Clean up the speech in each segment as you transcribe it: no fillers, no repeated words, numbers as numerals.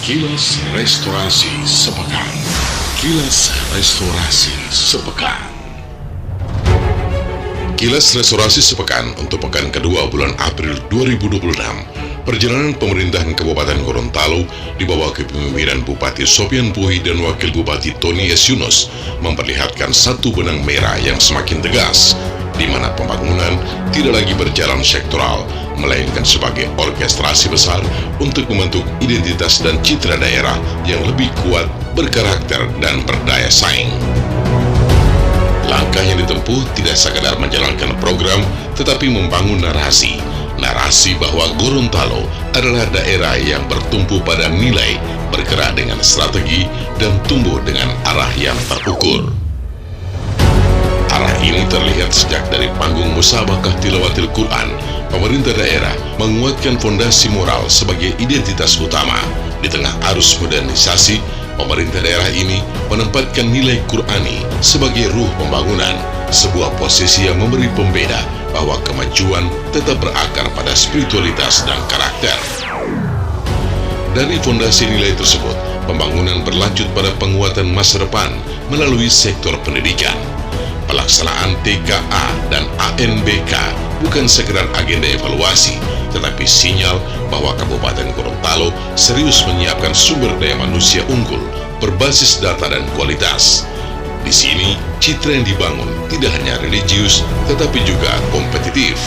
Kilas Restorasi Sepekan. Kilas Restorasi Sepekan. Kilas Restorasi Sepekan untuk pekan kedua bulan April 2026. Perjalanan pemerintahan Kabupaten Gorontalo di bawah kepemimpinan Bupati Sopyan Puhi dan Wakil Bupati Tony S. Yunus memperlihatkan satu benang merah yang semakin tegas, di mana pembangunan tidak lagi berjalan sektoral, melainkan sebagai orkestrasi besar untuk membentuk identitas dan citra daerah yang lebih kuat, berkarakter, dan berdaya saing. Langkah yang ditempuh tidak sekadar menjalankan program, tetapi membangun narasi bahwa Gorontalo adalah daerah yang bertumpu pada nilai, bergerak dengan strategi, dan tumbuh dengan arah yang terukur. Arah ini terlihat sejak dari panggung Musabakah Tilawatil Quran. Pemerintah daerah menguatkan fondasi moral sebagai identitas utama. Di tengah arus modernisasi, pemerintah daerah ini menempatkan nilai Qurani sebagai ruh pembangunan, sebuah posisi yang memberi pembeda bahwa kemajuan tetap berakar pada spiritualitas dan karakter. Dari fondasi nilai tersebut, pembangunan berlanjut pada penguatan masa depan melalui sektor pendidikan. Pelaksanaan TKA dan ANBK bukan sekedar agenda evaluasi, tetapi sinyal bahwa Kabupaten Gorontalo serius menyiapkan sumber daya manusia unggul berbasis data dan kualitas. Di sini, citra yang dibangun tidak hanya religius, tetapi juga kompetitif.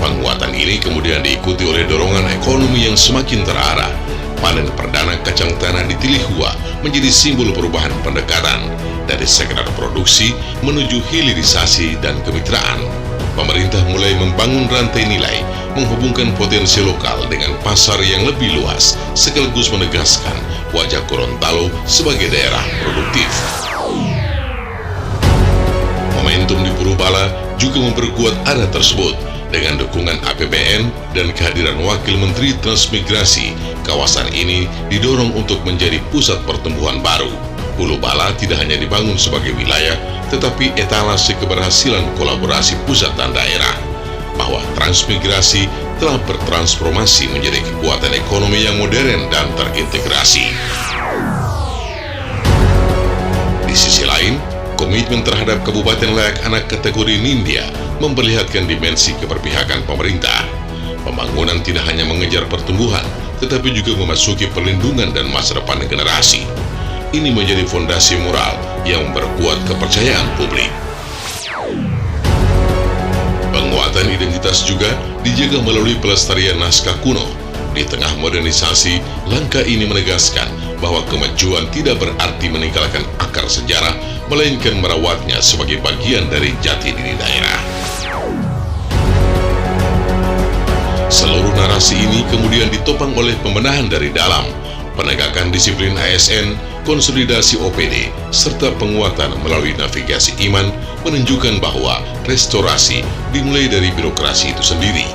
Penguatan ini kemudian diikuti oleh dorongan ekonomi yang semakin terarah. Panen perdana kacang tanah di Tilihua menjadi simbol perubahan pendekatan dari sekedar produksi menuju hilirisasi dan kemitraan. Pemerintah mulai membangun rantai nilai, menghubungkan potensi lokal dengan pasar yang lebih luas, sekaligus menegaskan wajah Gorontalo sebagai daerah produktif. Momentum di Purubala juga memperkuat arah tersebut. Dengan dukungan APBN dan kehadiran Wakil Menteri Transmigrasi, kawasan ini didorong untuk menjadi pusat pertumbuhan baru. Purubala tidak hanya dibangun sebagai wilayah, tetapi etalase keberhasilan kolaborasi pusat dan daerah, bahwa transmigrasi telah bertransformasi menjadi kekuatan ekonomi yang modern dan terintegrasi. Di sisi lain, komitmen terhadap Kabupaten Layak Anak kategori Nindya memperlihatkan dimensi keberpihakan pemerintah. Pembangunan tidak hanya mengejar pertumbuhan, tetapi juga memasuki perlindungan dan masa depan generasi. Ini menjadi fondasi moral yang memperkuat kepercayaan publik. Penguatan identitas juga dijaga melalui pelestarian naskah kuno. Di tengah modernisasi, langkah ini menegaskan bahwa kemajuan tidak berarti meninggalkan akar sejarah, melainkan merawatnya sebagai bagian dari jati diri daerah. Seluruh narasi ini kemudian ditopang oleh pembenahan dari dalam, penegakan disiplin ASN, konsolidasi OPD, serta penguatan melalui navigasi iman menunjukkan bahwa restorasi dimulai dari birokrasi itu sendiri,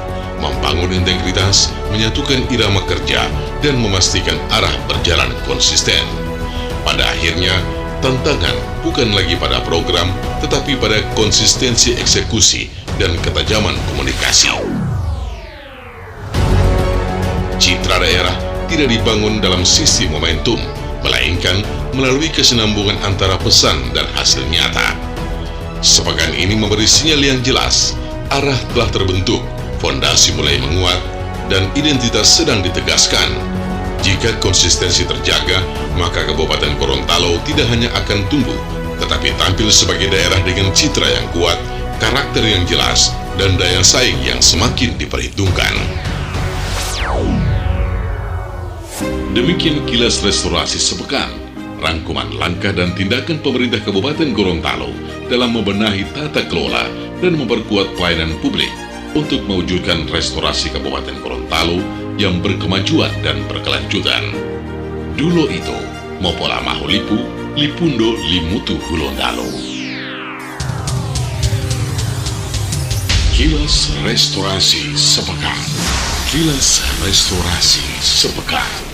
membangun integritas, menyatukan irama kerja, dan memastikan arah berjalan konsisten. Pada akhirnya, tantangan bukan lagi pada program, tetapi pada konsistensi eksekusi dan ketajaman komunikasi. Citra daerah tidak dibangun dalam sisi momentum, melainkan melalui kesinambungan antara pesan dan hasil nyata. Sepekan ini memberi sinyal yang jelas, arah telah terbentuk, fondasi mulai menguat, dan identitas sedang ditegaskan. Jika konsistensi terjaga, maka Kabupaten Gorontalo tidak hanya akan tumbuh, tetapi tampil sebagai daerah dengan citra yang kuat, karakter yang jelas, dan daya saing yang semakin diperhitungkan. Demikian kilas restorasi sepekan, rangkuman langkah dan tindakan pemerintah Kabupaten Gorontalo dalam membenahi tata kelola dan memperkuat pelayanan publik untuk mewujudkan restorasi Kabupaten Gorontalo yang berkemajuan dan berkelanjutan. Dulu itu, Mopola Mahulipu, Lipundo Limutu Hulondalo. Kilas Restorasi Sepekan. Kilas Restorasi Sepekan.